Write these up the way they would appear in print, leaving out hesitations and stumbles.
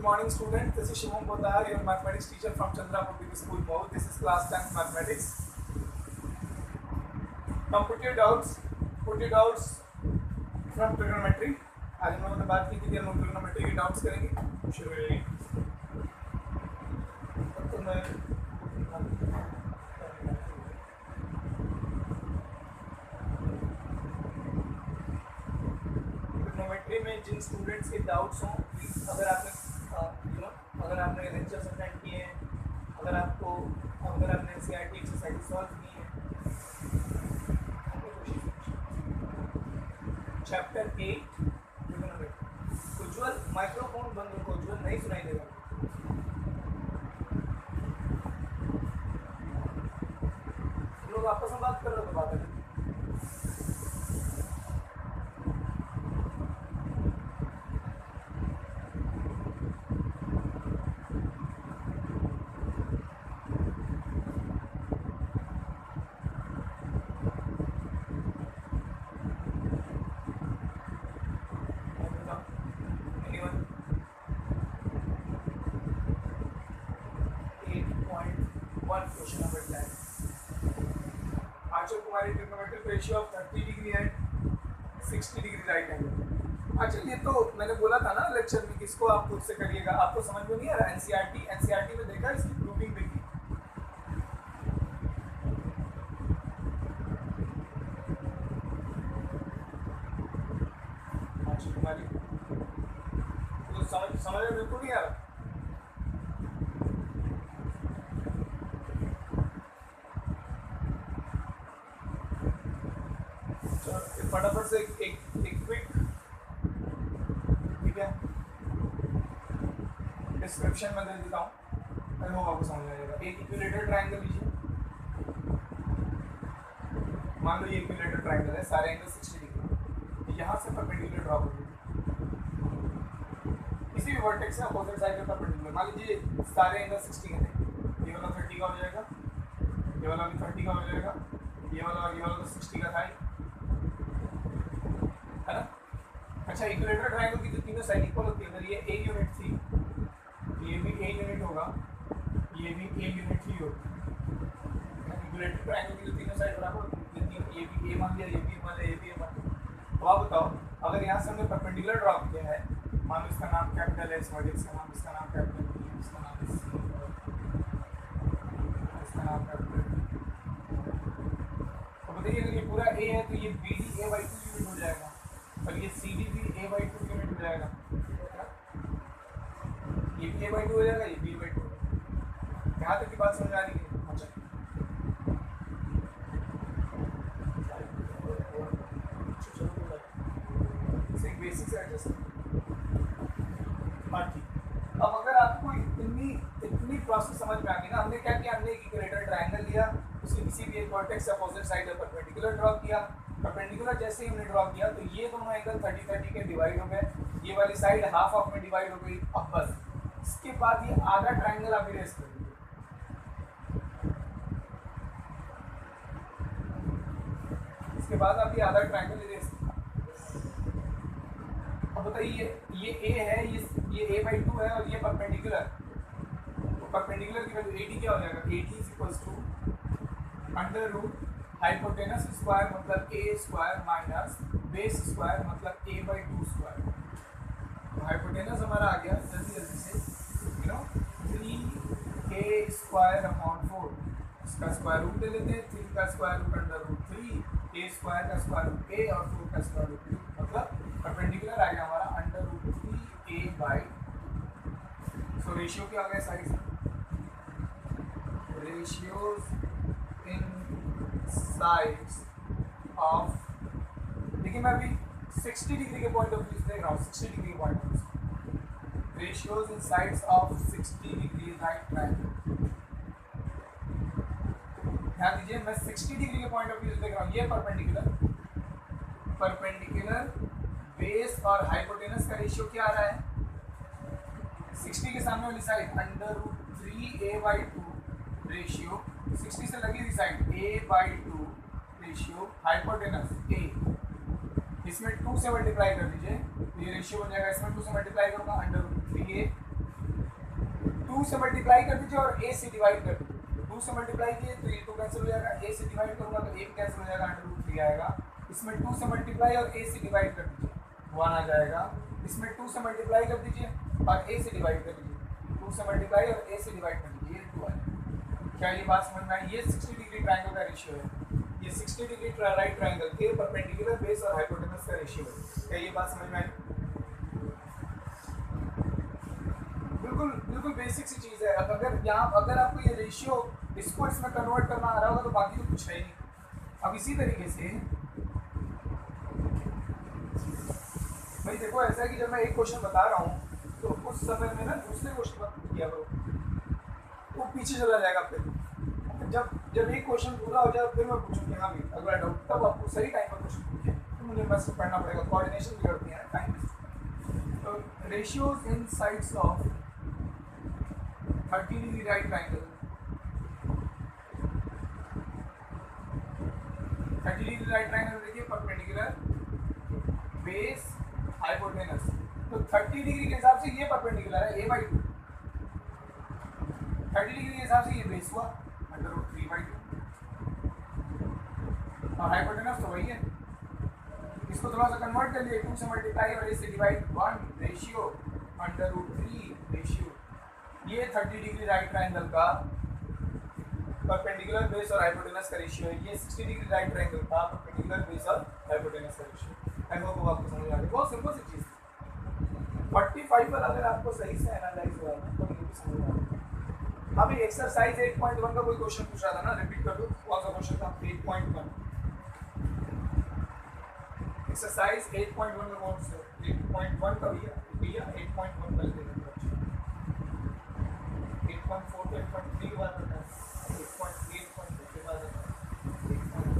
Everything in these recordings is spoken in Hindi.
morning, student. This is Shivam Poddar, your mathematics teacher from Chandra Public School, Mhow. This is class 10 mathematics. Now put your doubts from trigonometry. आज हम लोगों ने बात की थी कि हम ट्रिगोनोमेट्री के डाउट्स करेंगे. शुरू करेंगे. तो मैं ट्रिगोनोमेट्री में जिन स्टूडेंट्स के डाउट्स हों, अगर आपने लेक्चर्स अटेंड किए हैं, अगर आपने एनसीईआरटी एक्सरसाइज सॉल्व की है, चैप्टर 8 ट्रिगोनोमेट्री. उज्ज्वल माइक्रोफोन बंद रखो, उज्ज्वल नहीं सुनाई देगा. तुम लोग आपस में बात कर रहे हो तो बात है. Question number 10. आंसर तुम्हारी trigonometric ratio of 30 degree and 60 degree right angle. अच्छा, ये तो मैंने बोला था ना लेक्चर में, किसको आप खुद से करिएगा. आपको समझ में नहीं आ रहा. एनसीईआरटी में देखा, इसकी प्रूविंग देखी. अच्छा, तुम्हारी तो समझ में बिल्कुल नहीं आ रहा. फटाफट से एक क्विक, ठीक है, डिस्क्रिप्शन में दे देता हूँ, मैं वो आपको समझ आ जाएगा. एक इक्विलेटरल ट्रायंगल लीजिए. मान लो ये इक्विलेटरल ट्रायंगल है, सारे एंगल 60 डिग्री. यहाँ से परपेंडिकुलर ड्रॉ कर लीजिए, किसी भी वर्टेक्स से अपोजिट साइड पे परपेंडिकुलर. मान लीजिए सारे एंगल 60 के थे. ये वाला 30 का हो जाएगा, ये वाला भी 30 का हो जाएगा, ये वाला तो 60 का था ही, है ना. अच्छा, इक्विलेटरल ट्रायंगल की जो तीनों साइड इक्वल होती है, अगर ये ए यूनिट थी, ये भी ए यूनिट होगा, ये भी ए यूनिट ही होगी. इक्विलेटरल ट्रायंगल की जो तीनों साइड बराबर होती है, ये भी ए मान लिया, ये भी मान लिया, ये भी ए मान लिया. तो आप बताओ, अगर यहाँ से हमने परपेंडिकुलर ड्रॉ किया है, मान लो इसका नाम कैपिटल है, इस वर्टेक्स का नाम, इसका नाम कैपिटल बी है, इसका नाम सी है, इसका नाम कैपिटल. तो बताइए, अगर ये पूरा ए है तो ये B D A by 2 unit हो जाएगा, और ये सी डी भी ए बाई 2 यूनिट हो जाएगा. ये भी ए बाई 2 हो जाएगा, ये बी बाई 2. यहाँ तक की बात समझ आ रही है. अच्छा, एक बेसिक से एडजस्ट. हाँ ठीक. अब अगर आपको इतनी प्रोसेस समझ में आ गई ना, हमने क्या किया, हमने एक इक्विलेटरल ट्रायंगल लिया, उसके किसी भी एक वर्टेक्स से अपोजिट साइड पर परपेंडिकुलर ड्रॉ किया. परपेंडिकुलर जैसे ही हमने ड्रॉ किया तो ये दोनों एंगल 30-30 के डिवाइड हो गए, ये वाली साइड हाफ ऑफ में डिवाइड हो गई. अब बस इसके बाद ये आधा ट्रायंगल आप इरेज कर दीजिए. इसके बाद आप ये आधा ट्रायंगल इरेज. अब बताइए, ये ए है, ये ए बाई 2 है, और ये परपेंडिकुलर. तो परपेंडिकुलर की वैल्यू 80 क्या हो जाएगा, 80 is equals to under root hypotenuse square मतलब A square minus base square मतलब ए बाई 2 स्क्वायर. तो हाइपोटेनस हमारा आ गया जल्दी से, 3a स्क्वायर अपॉन 4. इसका स्क्वायर रूट ले लेते हैं. 3 का square root under root 3, a square का स्क्वायर रूट a और 4 का स्क्वायर रूट 2. मतलब परपेंडिकुलर आ गया हमारा under root 3a by. So ratio क्या आ गया साइड से, रेशियोज इन साइड्स ऑफ. देखिए, मैं अभी 60 डिग्री के पॉइंट ऑफ व्यू से देख रहा हूँ. 60 डिग्री के point of view, ratios in sides of 60 degree right triangle. ध्यान दीजिए, मैं 60 डिग्री के पॉइंट ऑफ व्यू से देख रहा हूँ. ये परपेंडिकुलर बेस और हाइपोटेनस का रेशियो क्या आ रहा है, 60 के सामने वाली side under root 3a by 2 ratio 60 से लगी हुई side a by 2 ratio hypotenuse a. इसमें 2 से मल्टीप्लाई कर दीजिए तो ये रेशियो बन जाएगा. इसमें 2 से मल्टीप्लाई करूँगा अंडर रूट 3a 2 से मल्टीप्लाई कर दीजिए और a से डिवाइड कर दीजिए। 2 से मल्टीप्लाई किए तो ये 2 कैंसिल हो जाएगा, a से डिवाइड करूँगा तो 1 कैंसिल हो जाएगा, √3 आएगा। इसमें 2 से मल्टीप्लाई और a से डिवाइड कर दीजिए, 1 आ जाएगा। इसमें 2 से मल्टीप्लाई कर दीजिए और a से डिवाइड कर दीजिए, 2 से मल्टीप्लाई और a से डिवाइड कर दीजिए, ये 2 आएगा। क्या ये बात समझ में आई? ये 60 डिग्री ट्रायंगल का रेशियो है, ये 60 डिग्री राइट ट्रायंगल के परपेंडिकुलर बेस और हाइपोटेनस का रेशियो है। क्या ये बात समझ में आई? बिल्कुल बिल्कुल बेसिक सी चीज़ है। अगर आपको ये रेशियो इसको इसमें कन्वर्ट करना आ रहा होगा तो बाकी तो कुछ है नहीं। अब इसी तरीके से भाई देखो, ऐसा है कि जब मैं एक क्वेश्चन बता रहा हूँ तो उस समय में ना दूसरे क्वेश्चन मत किया करो, वो पीछे चला जाएगा। फिर जब एक क्वेश्चन पूरा हो जाए फिर मैं पूछूँ हाँ भी अगला डाउट, तब आपको सही टाइम पर क्वेश्चन पूछे तो मुझे बस पढ़ना पड़ेगा, कोऑर्डिनेशन बिगड़ती है टाइम। तो ratios in sides of 30 degree right triangle, 30 degree right triangle देखिए, परपेंडिकुलर बेस हाइपोटेनस। तो 30 डिग्री के हिसाब से ये परपेंडिकुलर है a/2, 30 डिग्री के हिसाब से ये बेस हुआ √3/2 और हाइपोटेनस तो वही है। इसको थोड़ा सा कन्वर्ट कर लिए, 2 से मल्टीप्लाई और a से डिवाइड, 1 रेशियो √3 रेशियो। ये 30 डिग्री राइट ट्रायंगल का परपेंडिकुलर बेस और हाइपोटेनस का रेशियो है। ये 60 डिग्री राइट ट्रायंगल का परपेंडिकुलर बेस और हाइपोटेनस का रेशियो। आई होप आपको समझ आ गया, बहुत सिंपल सी चीज़। 45 पर अगर आपको सही से एनालाइज हुआ ना तो ये भी समझ आ गया। अभी एक्सरसाइज 8.1 का कोई क्वेश्चन पूछ रहा था ना, रिपीट कर दो कौन सा क्वेश्चन था? 8.1 एक्सरसाइज 8.1 में कौन सा? 8.1 का भैया 8.1 पहले दे देंगे। 8.4 तो 8.3 के बाद आता है, 8.3 8.2 के बाद आता है, 8.4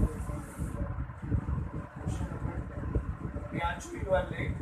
question number Priyanshu you are late.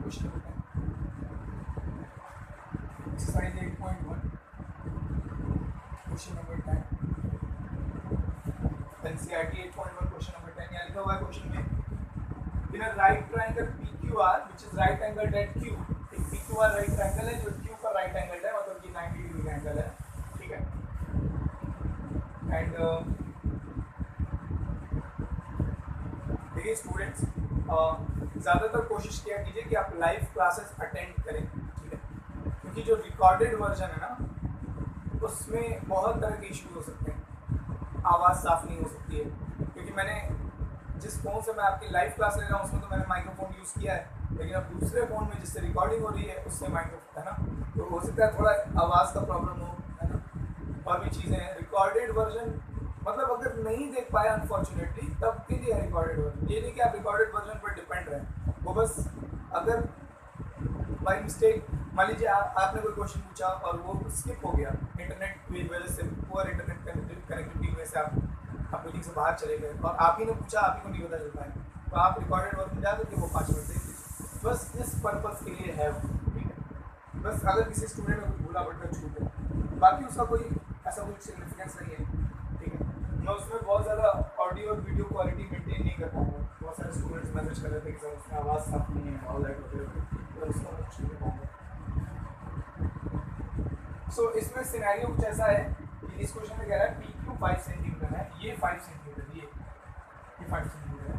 Question होता है exercise 8.1 question number 10, NCERT 8.1 question number 10। यहाँ लिखा हुआ है क्वेश्चन में, in a right triangle PQR which is right angled at Q। एक PQR राइट ट्रायंगल है जो Q पर राइट एंगल्ड है, मतलब कि 90 डिग्री का एंगल है, ठीक है। एंड देखिए स्टूडेंट्स, ज़्यादातर कोशिश किया कीजिए कि आप लाइव क्लासेस अटेंड करें, ठीक है, क्योंकि जो रिकॉर्डेड वर्जन है ना उसमें बहुत तरह के इशू हो सकते हैं, आवाज़ साफ नहीं हो सकती है। क्योंकि मैंने जिस फ़ोन से मैं आपकी लाइव क्लास ले रहा हूँ उसमें तो मैंने माइक्रोफोन यूज़ किया है, लेकिन अब दूसरे फ़ोन में जिससे रिकॉर्डिंग हो रही है उससे माइक्रोफोन है ना, तो हो सकता है थोड़ा आवाज़ का प्रॉब्लम हो, है ना। और भी चीज़ें हैं। रिकॉर्डेड वर्जन मतलब अगर नहीं देख पाए अनफॉर्चुनेटली तब के लिए रिकॉर्डेड वर्जन, ये नहीं कि आप रिकॉर्डेड वर्जन पर डिपेंड रहें। वो बस अगर बाई मिस्टेक मान लीजिए आपने कोई क्वेश्चन पूछा और वो स्किप हो गया इंटरनेट की वजह से, पुअर इंटरनेट कनेक्टिविटी की वजह से आप मीटिंग से बाहर चले गए और आप ही ने पूछा, आप ही को नहीं पता चल पाए, तो आप रिकॉर्डेड वर्जन जा करके वो 5 मिनट देख लीजिए, बस इस पर्पज़ के लिए है वो, ठीक है। बस अगर किसी स्टूडेंट में कोई भूला भटका छूट है, बाकी उसका कोई ऐसा कोई सिग्निफिकेंस नहीं है, ठीक है। मैं उसमें बहुत ज़्यादा ऑडियो और वीडियो क्वालिटी मेंटेन नहीं कर पाऊँगा। बहुत सारे स्टूडेंट्स मैसेज कर रहे थे कि सर उसमें आवाज़ साफ नहीं है, ऑल दैट वगैरह, तो उसका मैं कुछ नहीं कर पाऊँगा। सो इसमें सिनेरियो कुछ ऐसा है कि इस क्वेश्चन में कह रहा है PQ 5 सेंटीमीटर है, ये 5 सेंटीमीटर, ये 5 सेंटीमीटर है,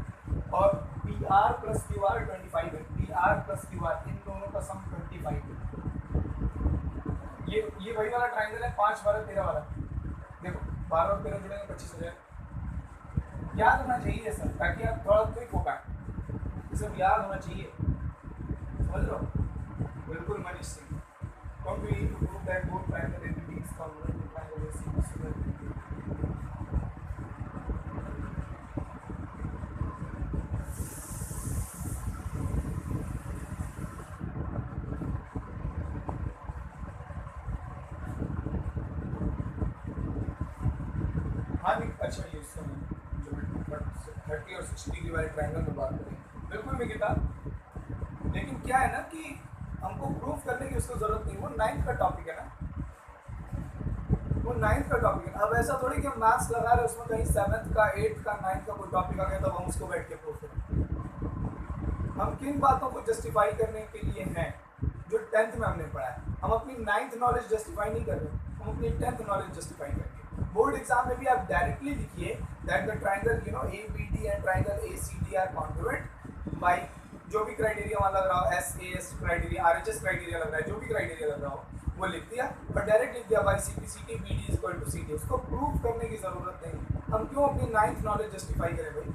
और PR प्लस QR 25 है, PR प्लस QR इन दोनों का सम 25 है। ये वही वाला ट्राइंगल है 5 12 13 वाला, देखो 12 और 13 जुड़ेंगे 25 हो जाएगा। याद होना चाहिए सर, ताकि आप थोड़ा क्विक हो पाए। सब याद होना चाहिए, समझ लो। बिल्कुल Manish Singh, don't we need to prove that both triangle ABC is congruent to triangle ACB? हाँ नहीं, अच्छा ये जो 30 और 60 डिग्री वाले ट्रायंगल में बात करें, बिल्कुल निकिता, लेकिन क्या है ना कि हमको प्रूफ करने की उसको जरूरत नहीं, वो 9th का टॉपिक है ना, वो 9th का टॉपिक है। अब ऐसा थोड़ी कि हम मैथ्स लगा रहे हैं उसमें कहीं 7th का 8th का 9th का कोई टॉपिक आ गया तो हम उसको बैठ के प्रूफ करें। हम किन बातों को जस्टिफाई करने के लिए हैं जो 10th में हमने पढ़ा है, हम अपनी 9th नॉलेज जस्टिफाई नहीं कर रहे, हम अपनी 10th नॉलेज जस्टिफाई करेंगे। बोर्ड एग्जाम में भी आप डायरेक्टली लिखिए that the triangle ABD and triangle ACD are congruent by जो भी क्राइटेरिया वहाँ लग रहा हो, SAS क्राइटेरिया, RHS क्राइटेरिया लग रहा है, जो भी क्राइटेरिया लग रहा हो वो लिख दिया, और डायरेक्ट लिख दिया by CPCT BD equal to CD। उसको प्रूफ करने की जरूरत नहीं। हम क्यों अपनी 9th नॉलेज जस्टिफाई करें भाई?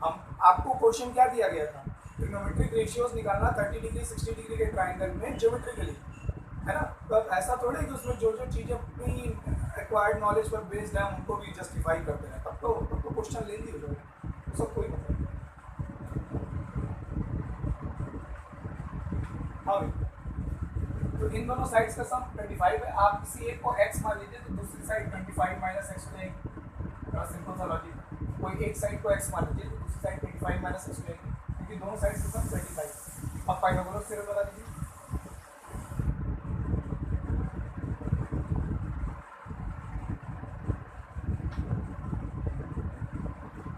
हम आपको क्वेश्चन क्या दिया गया था, ट्रिग्नोमेट्रिक रेशियोज निकालना 30 डिग्री 60 डिग्री के ट्रायंगल में ज्योमेट्रिकली, है ना। तो अब ऐसा थोड़ा है कि उसमें जो जो चीज़ें अपनी एक्वायर्ड नॉलेज पर बेस्ड है उनको भी जस्टिफाई करते हैं, तब तो क्वेश्चन ले ली हो जाएगा, सब कोई मतलब। हाँ तो इन दोनों साइड्स का सम 25 है, आप किसी एक को x मान लीजिए तो दूसरी साइड 25 माइनस x हो जाएगी, बड़ा सिंपल सा लॉजिक। कोई एक साइड को x मान लीजिए तो दूसरी साइड 25 माइनस x हो जाएगी, क्योंकि दोनों साइड्स का सम 25। अब पाइथागोरस थ्योरम लगा दीजिए।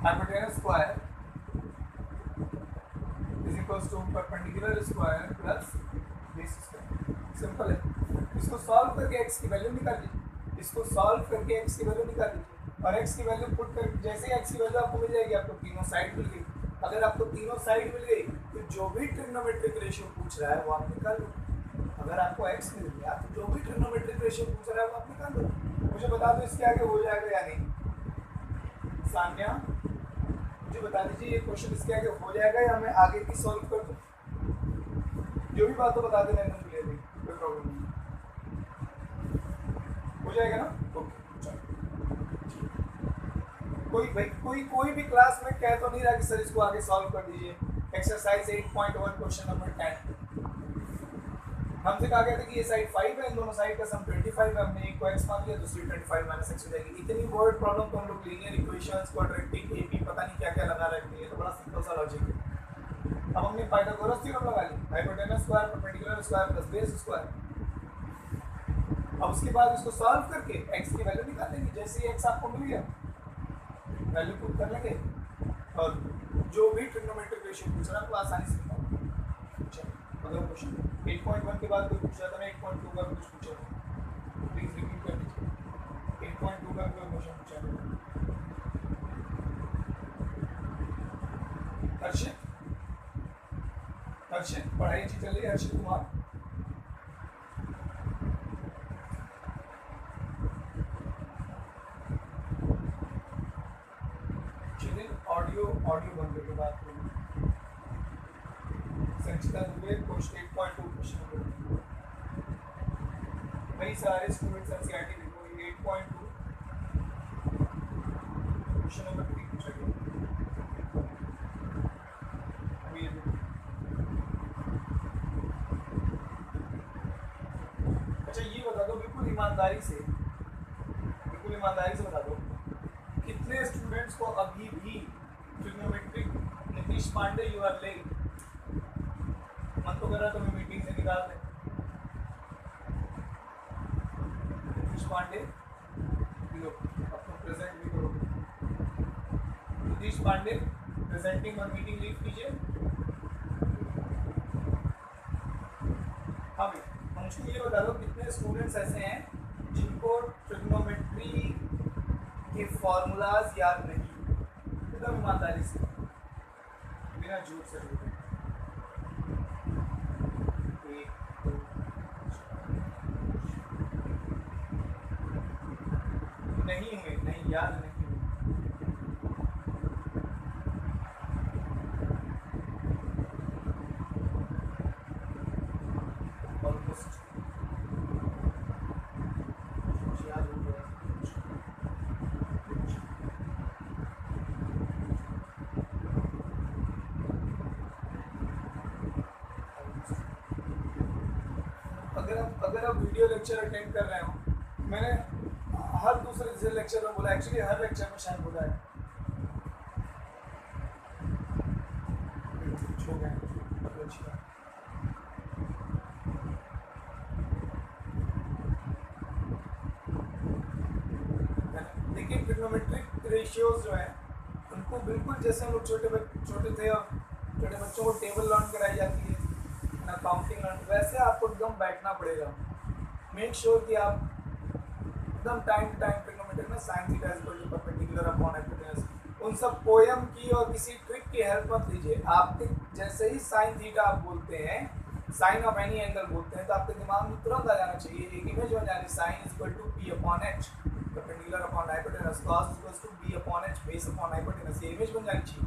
Hypotenuse square is equals to perpendicular square plus base square. Simple है, इसको सॉल्व करके x की वैल्यू निकाल लीजिए, इसको सॉल्व करके x की वैल्यू निकाल लीजिए, और x की वैल्यू पुट कर जैसे ही x की वैल्यू आपको मिल जाएगी, आपको तीनों साइड मिल गई। अगर आपको तीनों साइड मिल गई तो जो भी ट्रिग्नोमेट्रिक रेशियो पूछ रहा है वो आप निकाल लो। अगर आपको x मिल गया तो जो भी ट्रिग्नोमेट्रिक रेशियो पूछ रहा है वो आप निकाल लो। मुझे बता दो इसके आगे हो जाएगा या नहीं? सान्या मुझे बता दीजिए ये क्वेश्चन इसके आगे हो जाएगा या मैं आगे की सॉल्व कर दूं? जो भी बात हो बता देना, एकदम क्लियरली, कोई प्रॉब्लम नहीं, हो जाएगा ना? ओके चलो। कोई भी क्लास में कह तो नहीं रहा कि सर इसको आगे सॉल्व कर दीजिए। एक्सरसाइज 8.1 क्वेश्चन नंबर 10 हमसे कहा गया था कि ये साइड 5 है, इन दोनों साइड का सम 25 है, हमने एक को x मान लिया, दूसरी 25 माइनस x हो जाएगी। इतनी वर्ड प्रॉब्लम तो हम लोग लीनियर इक्वेशंस, क्वाड्रेटिक, AP पता नहीं क्या क्या लगा रखते हैं, तो बड़ा सिंपल सा लॉजिक है। अब हमने पाइथागोरस थ्योरम लगा ली, hypotenuse square perpendicular square plus base square. अब उसके बाद इसको सॉल्व करके x की वैल्यू निकाल लेंगे, जैसे ही x आपको मिल गया वैल्यू पुट कर लेंगे, और जो भी ट्रिग्नोमेट्रिक रेशियो पूछ रहा है वो आसानी से निकाल। चलो अगला क्वेश्चन 8.1 के बाद कोई पूछा था, मैं 8.2 का कुछ पूछा था, प्लीज रिपीट कर दीजिए। 8.2 का कोई क्वेश्चन पूछा था हर्षित पढ़ाई अच्छी चल रही है? हर्षित कुमार ऑडियो बंद करके बात करेंगे। संचिता दुबे क्वेश्चन 8.2 क्वेश्चन वही सारे स्टूडेंट्स एनसीईआरटी देखो, 8.2 क्वेश्चन नंबर 3 पूछा गया। अभी ये अच्छा ये बता दो बिल्कुल ईमानदारी से बता दो, कितने स्टूडेंट्स को अभी भी trigonometric Nitish Pandey you are late? मन तो कर रहा तुम्हें मीटिंग से निकाल दे। नीतीश पांडे लो, अब तो प्रेजेंट भी करो। नीतीश पांडे प्रेजेंटिंग और मीटिंग लीव कीजिए। हाँ भाई, मुझको ये बता दो कितने स्टूडेंट्स ऐसे हैं जिनको ट्रिग्नोमेट्री के फॉर्मूलाज याद नहीं? एकदम ईमानदारी से, बिना झूठ से बोलो। नहीं हुए, नहीं याद नहीं हुए। अगर आप वीडियो लेक्चर अटेंड कर रहे हो, मैंने हर दूसरे लेक्चर में बोला, एक्चुअली हर लेक्चर में शायद बोला है, हो गया लेकिन ट्रिग्नोमेट्रिक रेशियोज जो है उनको बिल्कुल जैसे हम लोग छोटे थे और छोटे बच्चों को टेबल लर्न कराई जाती है ना, काउंटिंग लर्न, वैसे आपको एकदम बैठना पड़ेगा। मेक श्योर कि आप एकदम टाइम टू टाइम ट्रिग्नोमेट्री में sine theta is equal to perpendicular upon hypotenuse, उन सब पोयम की और किसी ट्रिक की हेल्प मत लीजिए। आपके जैसे ही साइन थीटा आप बोलते हैं, साइन ऑफ एनी एंगल बोलते हैं, तो आपके दिमाग में तुरंत आ जाना चाहिए, एक इमेज बन जानी, sine is equal to P upon H perpendicular upon hypotenuse, cos is equal to B upon H base upon hypotenuse, ये इमेज बन जानी चाहिए।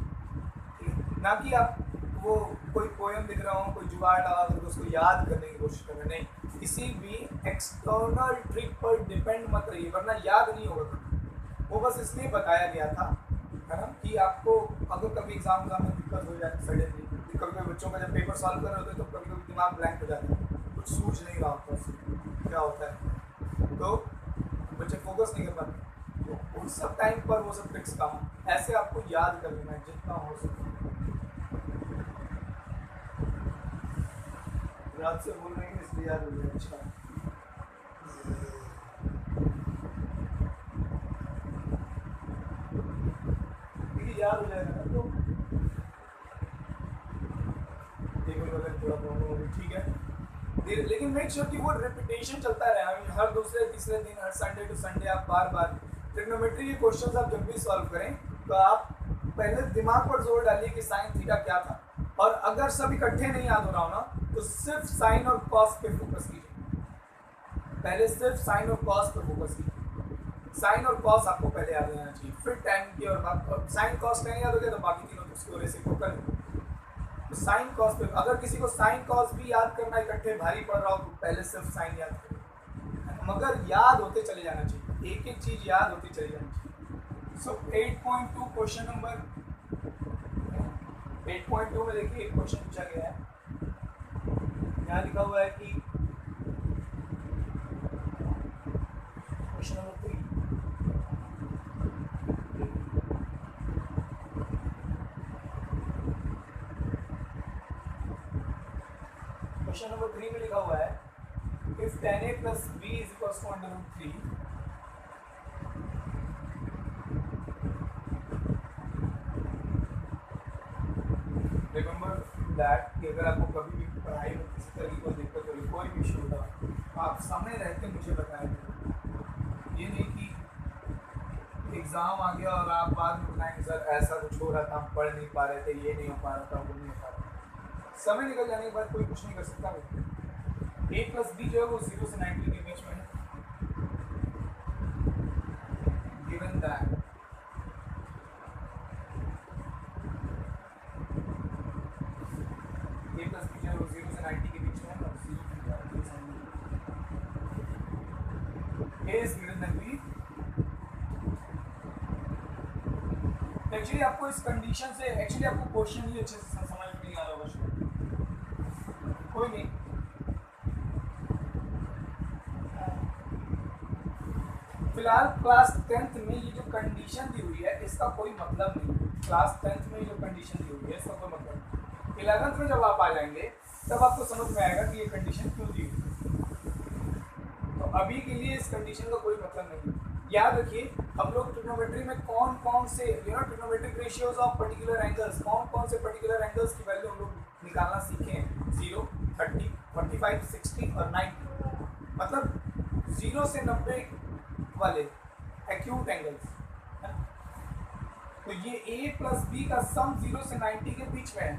ना कि आप वो कोई पोयम लिख रहा हो, कोई जुगाड़ लगा करके उसको याद करने की कोशिश कर रहे, नहीं, किसी भी एक्सटर्नल ट्रिक पर डिपेंड मत रहिए, वरना याद नहीं होगा। वो बस इसलिए बताया गया था, है ना, कि आपको अगर कभी एग्जाम में दिक्कत हो जाए सडनली, कभी बच्चों का जब पेपर सॉल्व कर रहे होते हैं तो कभी दिमाग ब्लैंक हो जाता है, कुछ सूझ नहीं रहा होता क्या होता है, तो बच्चे फोकस नहीं कर पाते, तो उन सब टाइम पर वो सब ट्रिक्स काम, ऐसे आपको याद कर लेना है जितना हो सके। रात से बोल रहे हैं इसलिए याद हो गया। अच्छा, याद हो जाएगा ना, तो थोड़ा प्रॉब्लम होगी, ठीक है, लेकिन मेक श्योर कि वो रिपीटेशन चलता रहे। आई मीन हर दूसरे तीसरे दिन, हर संडे टू संडे आप बार बार ट्रिग्नोमेट्री के क्वेश्चंस आप जब भी सॉल्व करें तो आप पहले दिमाग पर जोर डालिए कि साइन थीटा क्या था, और अगर सब इकट्ठे नहीं याद हो रहा हो ना तो सिर्फ साइन और कॉस पे फोकस कीजिए, पहले सिर्फ साइन और कॉस पे फोकस कीजिए, साइन और कॉस आपको पहले याद रहना चाहिए, फिर टैन की और साइन कॉस टैन याद हो गया तो बाकी तीनों उसकी वजह से फोकस। तो साइन कॉस पे अगर किसी को साइन कॉस भी याद करना इकट्ठे भारी पड़ रहा हो तो पहले सिर्फ साइन याद करें, मगर याद होते चले जाना चाहिए, एक एक चीज याद होती चली जानी चाहिए। सो 8.2 क्वेश्चन नंबर 8.2 में देखिए एक क्वेश्चन पूछा गया है, यहाँ लिखा हुआ है कि क्वेश्चन नंबर 3, क्वेश्चन नंबर 3 में लिखा हुआ है if tan a plus b is equals to under root 3, remember that कि अगर आपको कभी भी पढ़ाई में किसी तरह की कोई दिक्कत हो, कोई भी इशू होता, आप समय रहते मुझे बताएं, ये नहीं कि एग्ज़ाम आ गया और आप बाद में बताएंगे सर ऐसा कुछ हो रहा था, हम पढ़ नहीं पा रहे थे, ये नहीं हो पा रहा था, वो नहीं हो पा रहा था। समय निकल जाने के बाद कोई कुछ नहीं कर सकता। a प्लस बी जो है वो 0 से 90 के बीच में है, given that a plus B जो है वो 0 से 90 के बीच में है, और 0 a is greater than b। Actually आपको इस कंडीशन से एक्चुअली आपको क्वेश्चन ही अच्छे से समझ में नहीं आ रहा होगा, कोई नहीं, फिलहाल क्लास 10th में ये जो कंडीशन दी हुई है इसका कोई मतलब नहीं, क्लास 10th में जो कंडीशन दी हुई है इसका कोई मतलब नहीं। 11th में जब आप आ जाएंगे तब आपको समझ में आएगा कि ये कंडीशन क्यों दी हुई, तो अभी के लिए इस कंडीशन का कोई मतलब नहीं। याद रखिए हम लोग ट्रिग्नोमेट्री में कौन कौन से trigonometric ratios of particular angles, कौन कौन से पर्टिकुलर एंगल्स की वैल्यू हम लोग निकालना सीखे हैं, 0, 30, 45, 60 और 90, मतलब 0 से 90 वाले एक्यूट एंगल्स। तो ये a प्लस बी का सम 0 से 90 के बीच में है,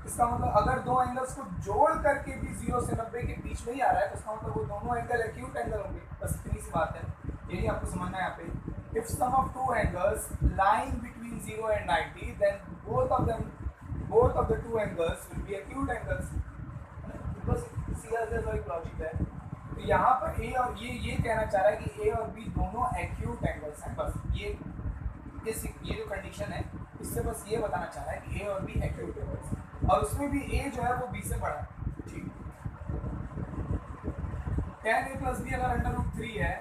इसका मतलब अगर दो एंगल्स को जोड़ करके भी 0 से 90 के बीच में ही आ रहा है तो इसका मतलब वो दोनों एंगल एक्यूट एंगल होंगे, बस इतनी सी बात है, यही आपको समझना है यहाँ पे। If sum of two angles lying between 0 and 90 then both of the two angles will be acute angles, बस सीधा सीधा एक लॉजिक है। तो यहाँ पर a और ये कहना चाह रहा है कि a और b दोनों एक्यूट एंगल्स हैं, बस ये जो कंडीशन है इससे बस ये बताना चाह रहा है कि a और b एक्यूट एंगल्स, और उसमें भी a जो है वो b से बड़ा है, ठीक। tan a प्लस बी अगर अंडर रूट 3 है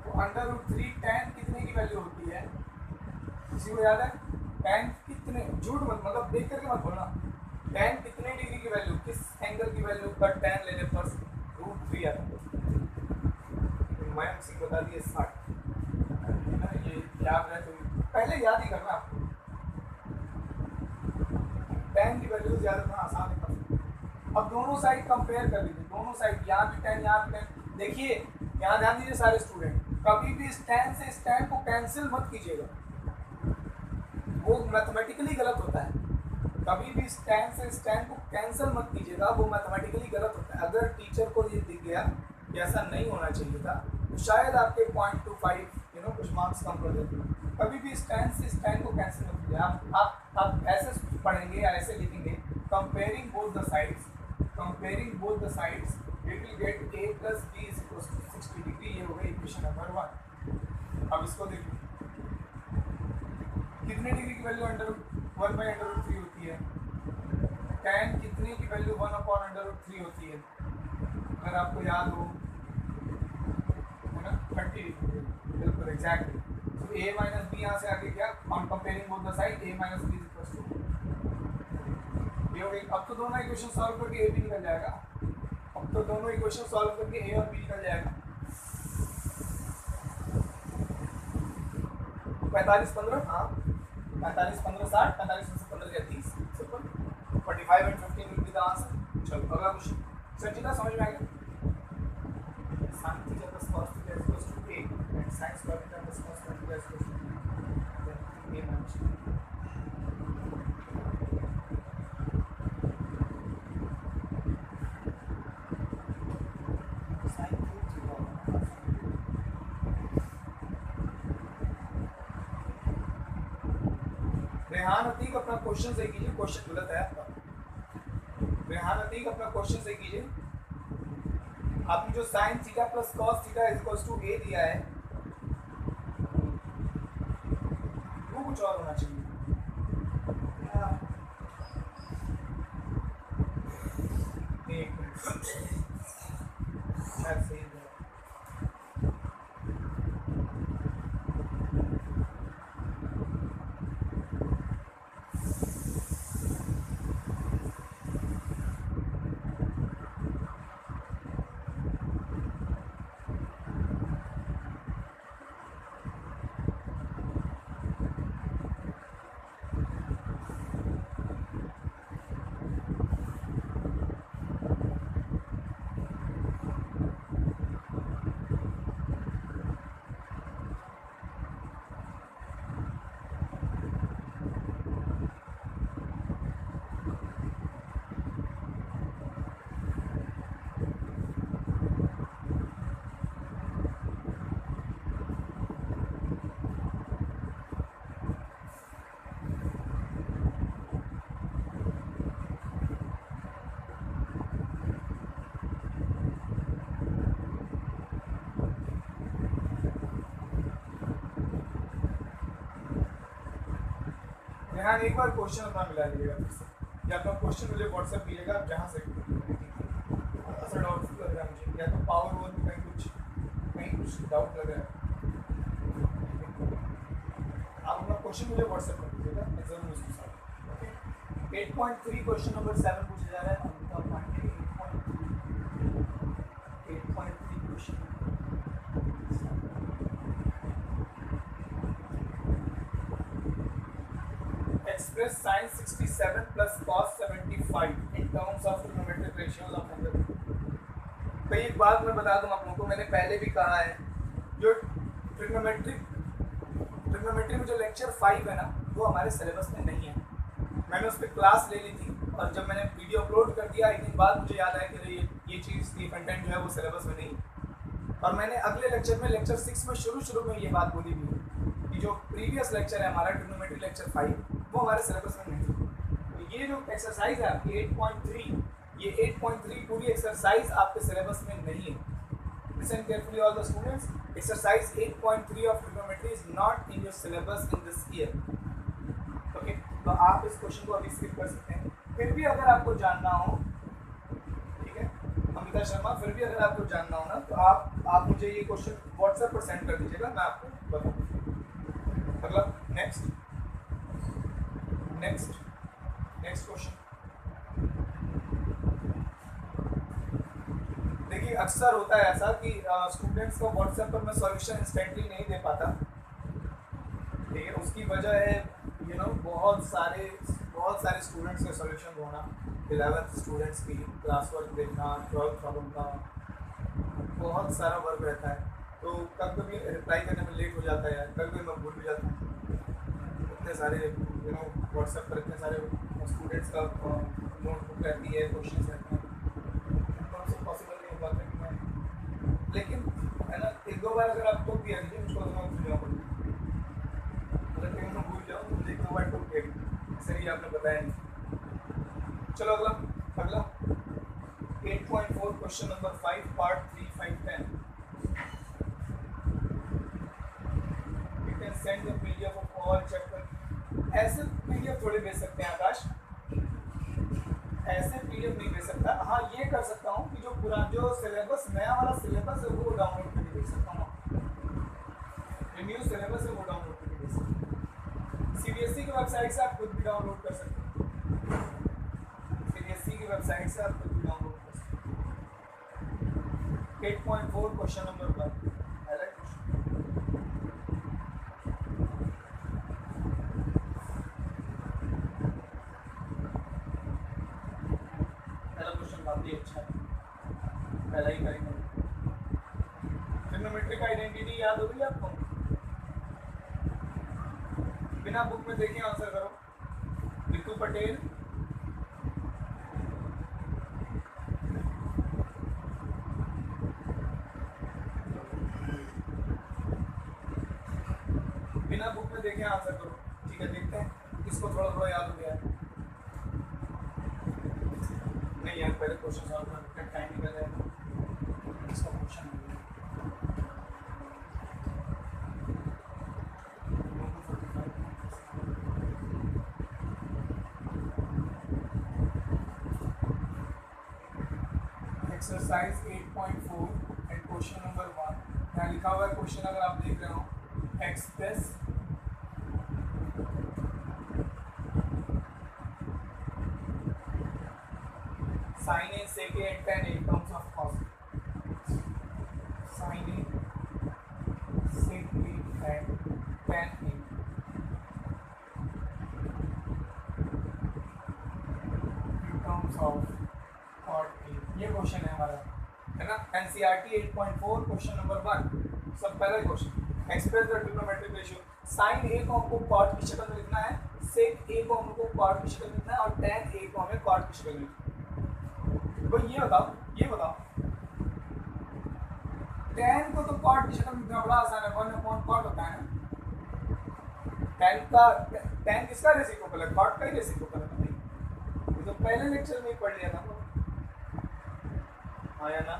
तो अंडर रूट 3 tan कितने की वैल्यू होती है? किसी को याद है? tan कितने, झूठ मत मतलब देख करके मत बोलना, tan कितने डिग्री की वैल्यू, किस एंगल की वैल्यू पर tan लेने पर रूट 3 आता है? मैं उसी बता दिए 60 है ना, ये याद रहे तो पहले याद ही करना आपको, tan की वैल्यू ज्यादा आसान है। अब दोनों साइड कंपेयर कर लीजिए, दोनों साइड यहाँ भी tan यहाँ भी tan। देखिए यहाँ ध्यान दीजिए सारे स्टूडेंट, कभी भी इस tan से इस tan को कैंसिल मत कीजिएगा, वो मैथमेटिकली गलत होता है। कभी भी इस tan से इस tan को कैंसिल मत कीजिएगा, वो मैथमेटिकली गलत होता है। अगर टीचर को ये दिख गया कि ऐसा नहीं होना चाहिए था तो शायद आपके 0.25 कुछ मार्क्स कम कर देते। कभी भी इस tan से इस tan को कैंसिल मत कीजिए। आप ऐसे पढ़ेंगे या ऐसे लिखेंगे, comparing both the sides, comparing both the sides we will get a plus b is equals to 60 degree. ये हो गई इक्वेशन नंबर 1। अब इसको देखो, कितने डिग्री की वैल्यू अंडर 1/√3 होती है? tan कितने की वैल्यू 1/√3 होती है? अगर आपको याद हो, है ना, 30 डिग्री, बिल्कुल एग्जैक्टली। तो a माइनस बी यहाँ से आगे क्या, on comparing both the side a minus B is equals to ये हो गई। अब तो दोनों इक्वेशन सॉल्व करके a भी निकल जाएगा, अब तो दोनों इक्वेशन सॉल्व करके a और b निकल जाएगा। 45 15, हाँ 45 15 60, 45 में से 15 गया 30, simple. 45 and 15 will be the answer। चलो अगला क्वेश्चन, संचिता समझ में आ गया? sin theta plus cos theta is equal to a and sin square theta plus cos square theta is equal to a minus Rehan Atiq अपना क्वेश्चन सही कीजिए, क्वेश्चन गलत है आपका। रेहान अतीक अपना क्वेश्चन सही कीजिए। आपने जो sin theta plus cos theta is equals to a दिया है वो कुछ और होना चाहिए। एक मिनट, शायद सही है। ध्यान एक बार क्वेश्चन अपना मिला लीजिएगा फिर से, या अपना क्वेश्चन मुझे व्हाट्सएप कीजिएगा आप जहाँ से ऐसा डाउट लग रहा है मुझे, या तो पावर वोर में कहीं कुछ डाउट लग रहा है, आप अपना क्वेश्चन मुझे व्हाट्सएप कर दीजिएगा, मैं जरूर उसके साथ। ओके, 8.3 क्वेश्चन नंबर 7 पूछा जा रहा है। 8.3 question express sin 67 plus cos 75 in terms of trigonometric ratios of angle। तो एक बात मैं बता दूं आप लोगों को, मैंने पहले भी कहा है, जो ट्रिग्नोमेट्री में जो लेक्चर 5 है ना वो हमारे सिलेबस में नहीं है। मैंने उस पर क्लास ले ली थी और जब मैंने वीडियो अपलोड कर दिया एक दिन बाद मुझे याद आया कि ये चीज़ ये कंटेंट जो है वो सिलेबस में नहीं। और मैंने अगले लेक्चर में लेक्चर 6 में शुरू में ये बात बोली भी कि जो प्रीवियस लेक्चर है हमारा ट्रिग्नोमेट्री लेक्चर 5 वो हमारे सिलेबस में नहीं। तो ये जो एक्सरसाइज है आपकी 8.3, ये 8.3 पूरी एक्सरसाइज आपके सिलेबस में नहीं है। Listen carefully all the students, exercise 8.3 of trigonometry is not in your syllabus in this year. Okay, तो आप इस क्वेश्चन को अभी स्किप कर सकते हैं। फिर भी अगर आपको जानना हो, ठीक है, हम अंकिता शर्मा, फिर भी अगर आपको जानना हो ना तो आप मुझे ये क्वेश्चन व्हाट्सएप पर सेंड कर दीजिएगा, मैं आपको बताऊँ। अगला नेक्स्ट क्वेश्चन। देखिए अक्सर होता है ऐसा कि स्टूडेंट्स को व्हाट्सएप पर मैं सॉल्यूशन इंस्टेंटली नहीं दे पाता, ठीक है। उसकी वजह है बहुत सारे स्टूडेंट्स का सॉल्यूशन ढूंढना, 11th स्टूडेंट्स की क्लास वर्क देखना, 12th का उनका बहुत सारा वर्क रहता है, तो कभी कभी रिप्लाई करने में लेट हो जाता है, कभी कभी मैं भूल भी जाता हूँ। इतने सारे व्हाट्सएप पर इतने सारे स्टूडेंट्स का नोटबुक रहती है, क्वेश्चन रहते हैं, तो उससे पॉसिबल नहीं हो पाता कि मैं, लेकिन है ना, एक दो बार अगर आप टोक दिया दीजिए मुझको तो मैं भूल जाऊँगा, अगर कहीं मैं भूल जाऊँ तो मुझे एक दो बार टोक दिया, सही आपने बताया नहीं। चलो अगला 8.4 question number 5 part 3 5 10। You can send the PDF of all chapter। ऐसे PDF थोड़ी भेज सकते हैं आकाश, ऐसे PDF नहीं भेज सकता। हाँ ये कर सकता हूँ कि जो सिलेबस नया वाला सिलेबस है वो डाउनलोड करके भेज सकता हूँ, न्यू सिलेबस है वो डाउनलोड करके भेज सकता हूँ। CBSE की वेबसाइट से आप खुद भी डाउनलोड कर सकते हैं, CBSE की वेबसाइट से आप खुद भी डाउनलोड कर सकते हैं। 8.4 क्वेश्चन नंबर 1 हाईलाइट पहला क्वेश्चन काफी अच्छा है, पहला ही करेंगे। ट्रिग्नोमेट्रिक आइडेंटिटी याद होगी आपको? बिना बुक में देखिए आंसर करो। रितु पटेल, बिना बुक में देखे आंसर करो, ठीक है। देखते हैं किसको थोड़ा थोड़ा याद हो गया है। नहीं यार पहले क्वेश्चन सॉल्व करने का टाइम निकल जाएगा, इसका question exercise 8.4 and question number 1 यहाँ लिखा हुआ है। क्वेश्चन अगर आप देख रहे हो, express sin A, sec A and tan A in terms of cos, sin A, sec A and tan A in terms of cot A। ये क्वेश्चन है हमारा, है ना। NCERT 8.4 क्वेश्चन नंबर 1 सब पहला question. Express the trigonometric ratio. sin A को हमको cot की शक्ल में लिखना है, sec A को हमको cot की शक्ल में लिखना है और tan A को हमें cot की शक्ल में लिखना है। भाई ये बताओ tan को तो cot की शक्ल में लिखना बड़ा आसान है, 1/cot होता है ना। tan किसका रेसिप्रोकल है? cot का ही रेसिप्रोकल है। ये तो पहले लेक्चर में ही पढ़ लिया था, हाँ या ना।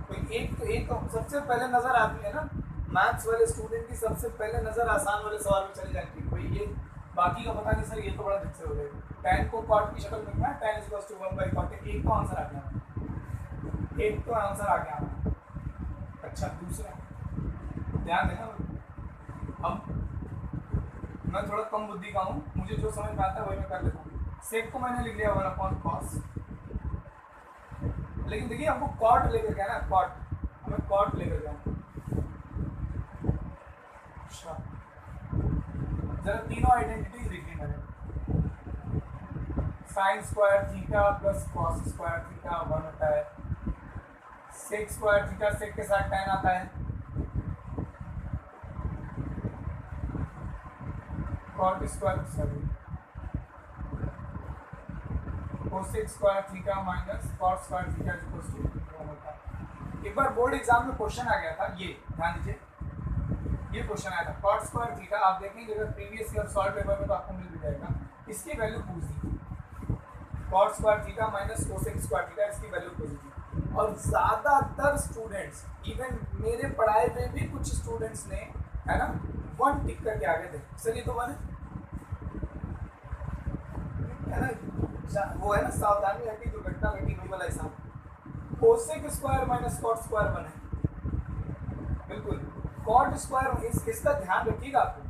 तो एक सबसे पहले नजर आती है ना, मैथ्स वाले स्टूडेंट की सबसे पहले नजर आसान वाले सवाल में चली जाती है। भाई ये बाकी का पता नहीं सर, ये तो बड़ा ठीक से हो जाएगा। tan को cot की शक्ल में लिखना है, tan = 1/cot। एक तो आंसर आ गया, अच्छा दूसरा ध्यान देना। अब मैं थोड़ा कम बुद्धि का हूँ, मुझे जो समझ में आता है वही मैं कर लेता हूँ। सेक को मैंने लिख लिया 1/cos, लेकिन देखिए हमको cot लेकर क्या ना, हमें cot लेकर जाना। अच्छा जरा तीनों आइडेंटिटीज लिखी मैंने। sin square theta plus cos square theta 1 होता है, sec स्क्वायर थीटा sec के साथ tan आता है, cot square cosec square theta minus cot square theta equals to 1 होता है। एक बार बोर्ड एग्जाम में क्वेश्चन आ गया था, ये ध्यान दीजिए, ये क्वेश्चन आया था cot स्क्वायर थीटा। आप देखेंगे अगर प्रीवियस ईयर सॉल्व पेपर में तो आपको मिल भी जाएगा, इसकी वैल्यू पूछ दी cot square theta minus cosec square theta, इसकी वैल्यू पूछ दी। और ज़्यादातर स्टूडेंट्स, इवन मेरे पढ़ाए हुए भी कुछ स्टूडेंट्स ने, है ना, 1 टिक करके आगे थे। सर ये तो 1 है ना, वो है ना सावधानी घटी दुर्घटना घटी वही वाला हिसाब। Cosec square minus cot square बने, बिल्कुल कॉट स्क्वायर इसका ध्यान रखिएगा आपको।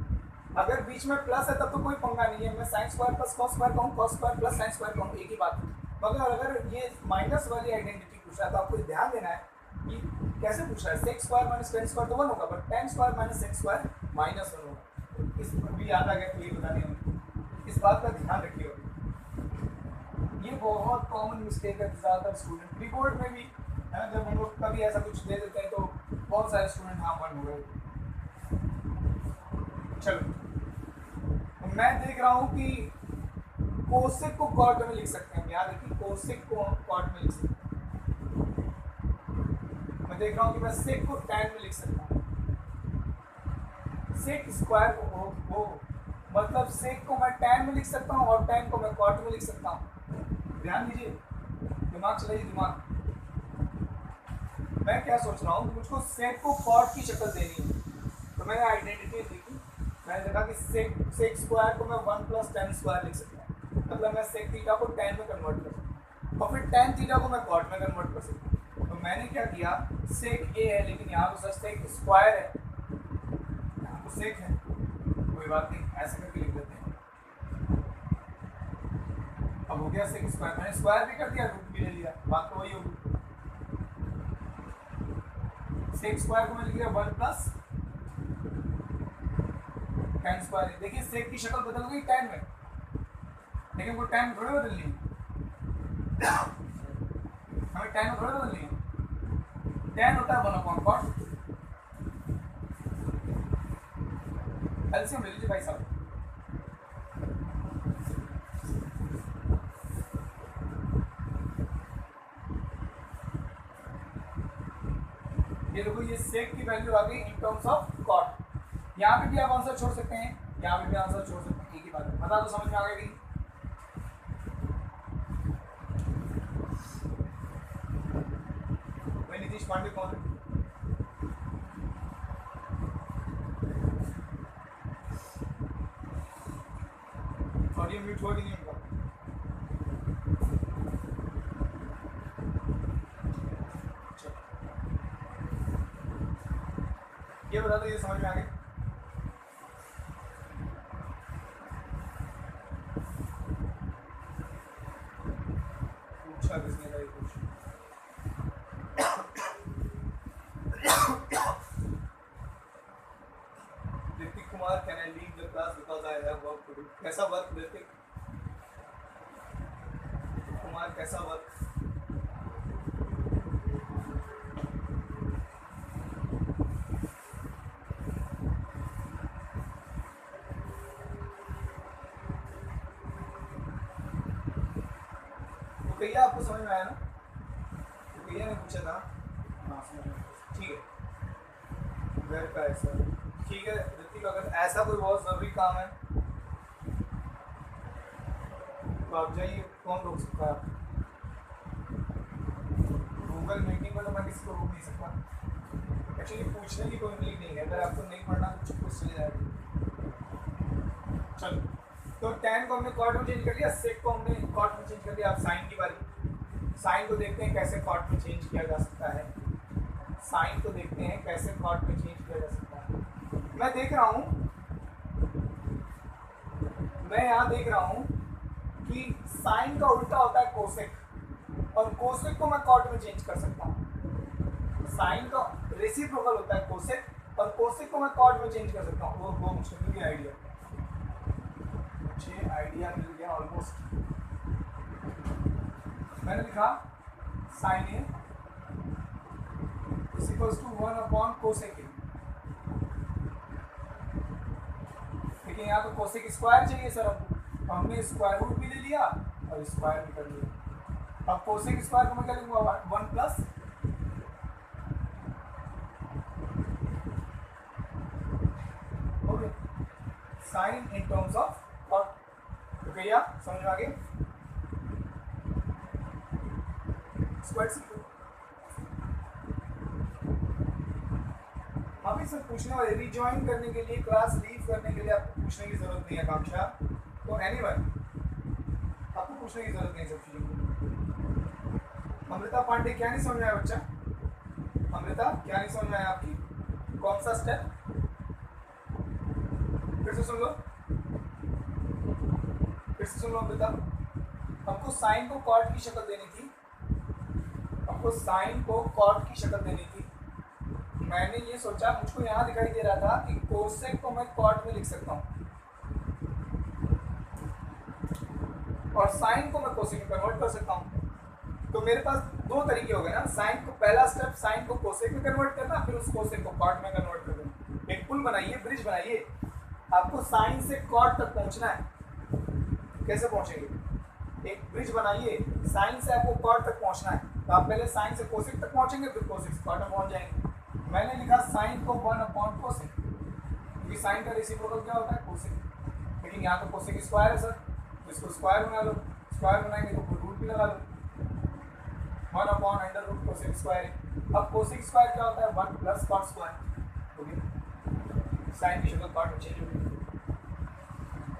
अगर बीच में प्लस है तब तो कोई पंगा नहीं है, मैं sine square plus cos square कहूँ, cos square plus sine square कहूँ, एक ही बात है। मगर अगर ये माइनस वाली आइडेंटिटी पूछ रहा है तो आपको ध्यान देना है कि कैसे पूछ रहा है। Sex square minus ten square तो 1 होगा, but ten square minus sex square minus 1 होगा। इस पर भी याद आ गया, क्लियर बता दें, इस बात का ध्यान रखिएगा। ये बहुत कॉमन मिस्टेक है ज़्यादातर स्टूडेंट, प्री बोर्ड में भी है ना, जब हम लोग कभी ऐसा कुछ दे देते हैं तो बहुत सारे स्टूडेंट हाँ 1 हो गए। चलो मैं देख रहा हूँ कि कोसेक को कॉट में लिख सकते हैं, याद रखिए कोसेक को कॉट में लिख सकते हैं। मैं देख रहा हूँ कि मैं सेक को टैन में लिख सकता हूँ, सेक स्क्वायर को मतलब सेक को मैं टैन में लिख सकता हूँ और टैन को मैं कॉट में लिख सकता हूँ। ध्यान दीजिए, दिमाग चलाइए दिमाग। मैं क्या सोच रहा हूँ, मुझको सेक को कॉट की शक्ल देनी है, तो मैंने आइडेंटिटी देखी, मैंने देखा कि सेक स्क्वायर को मैं 1 प्लस टेन स्क्वायर लिख सकता हूँ, मतलब मैं सेक थीटा को टैन में कन्वर्ट कर सकता हूँ और फिर टैन थीटा को मैं कॉट में कन्वर्ट कर सकता हूँ। तो मैंने क्या किया, सेक ए है लेकिन यहाँ तो सर सेक स्क्वायर है, यहाँ तो सेक है, कोई बात नहीं, ऐसे करके लिख देते हैं। अब हो गया सेक स्क्वायर, मैंने स्क्वायर भी कर दिया, रूट भी ले लिया, बात तो वही होगी। सेक स्क्वायर को मैं लिख दिया 1 प्लस टेन स्क्वायर। देखिए सेक की शक्ल बदल गई टैन में, लेकिन वो टैन थोड़ी बदलनी है, हमें टैन थोड़ी बदलनी है। टैन होता है 1/cot। एलसीएम ले लीजिए भाई साहब। ये देखो ये सेक की वैल्यू आ गई इन टर्म्स ऑफ कॉट। यहाँ पे भी आप आंसर छोड़ सकते हैं, यहाँ पे भी आंसर छोड़ सकते हैं, एक ही बात है। बता दो समझ में आ गई। भाई नीतीश पांडे कौन है? ऑडियो म्यूट हुआ कि नहीं उनका? ये बता दो, ये समझ में आ गया? पूछा किसने था ये question? Hrithik Kumar, can I leave the class because I have work to do. कैसा वर्क ऋतिक कुमार, कैसा वर्क? भैया आपको समझ में आया ना? तो भैया ने पूछा था, हाँ समझ में, ठीक है। घर का ऐसा ठीक है ऋतिक, अगर ऐसा कोई बहुत ज़रूरी काम है तो आप जाइए, कौन रोक सकता है आपको? गूगल मीटिंग में तो मैं किसी को रोक नहीं सकता। एक्चुअली पूछने की कोई नीड नहीं है, अगर आपको नहीं पढ़ना तो चुप चले जाएगा। चलो, तो टैन को हमने कॉट में चेंज कर दिया, सेक को हमने कॉट में चेंज कर दिया। अब साइन की बारी। साइन को देखते हैं कैसे कॉट में चेंज किया जा सकता है। साइन को देखते हैं कैसे कॉट में चेंज किया जा सकता है। मैं देख रहा हूँ, मैं यहाँ देख रहा हूँ कि साइन का उल्टा होता है कोसेक, और कोसेक को मैं कॉट में चेंज कर सकता हूँ। साइन का रेसिप्रोकल होता है कोसेक, और कोसेक को मैं कॉट में चेंज कर सकता हूँ। वो मुझे मिल गया आइडिया, मुझे आइडिया मिल गया ऑलमोस्ट। मैंने लिखा sine A is equals to 1/cosec A. लेकिन यहाँ तो कोसेक स्क्वायर चाहिए सर हमको, तो हमने स्क्वायर रूट भी ले लिया और स्क्वायर भी कर लिया। अब कोसेक स्क्वायर को मैं क्या लिखूंगा, 1 plus okay sine in terms of cot. तो भैया समझ में आ गया? स्क्वायर अभी सर पूछने वाले रिज्वाइन करने के लिए, क्लास लीव करने के लिए आपको पूछने की जरूरत नहीं है आकांक्षा। तो एनीवन आपको पूछने की जरूरत नहीं सब चीज़ों को। अमृता पांडे क्या नहीं समझ में आया बच्चा? अमृता क्या नहीं समझ में आया आपकी? कौन सा स्टेप? फिर से सुन लो, फिर से सुन लो अमृता। हमको साइन को कॉर्ड की शक्ल देनी थी, हमको साइन को कॉर्ड की शक्ल देनी थी। मैंने ये सोचा, मुझको यहाँ दिखाई दे रहा था कि कोसेक को मैं कॉर्ड में लिख सकता हूँ और साइन को मैं कोसेक में कन्वर्ट कर सकता हूँ। तो मेरे पास दो तरीके हो गए ना, साइन को, पहला स्टेप साइन को कोसेक में कन्वर्ट करना, फिर उस कोसेक को कॉर्ड में कन्वर्ट कर देना। एक पुल बनाइए, ब्रिज बनाइए, आपको साइन से कॉर्ड तक पहुंचना है। कैसे पहुंचेंगे? एक ब्रिज बनाइए, साइन से आपको कॉर्ड तक पहुंचना है, तो आप पहले साइन से कोसेक तक पहुंचेंगे, फिर कोसेक से कॉर्ड में पहुंच जाएंगे। मैंने लिखा साइन को 1/कोसेक, क्योंकि साइन का रेसिप्रोकल क्या होता है? कोसेक। लेकिन यहाँ तो कोसेक स्क्वायर है सर, तो इसको स्क्वायर बना लो, स्क्वायर बनाएंगे तो कोई रूट भी लगा लो, 1/√कोसेक स्क्वायर है। अब कोसेक स्क्वायर क्या होता है? 1 + कॉट स्क्वायर। ओके, साइन की शक्ल कॉट में चेंज हो गई।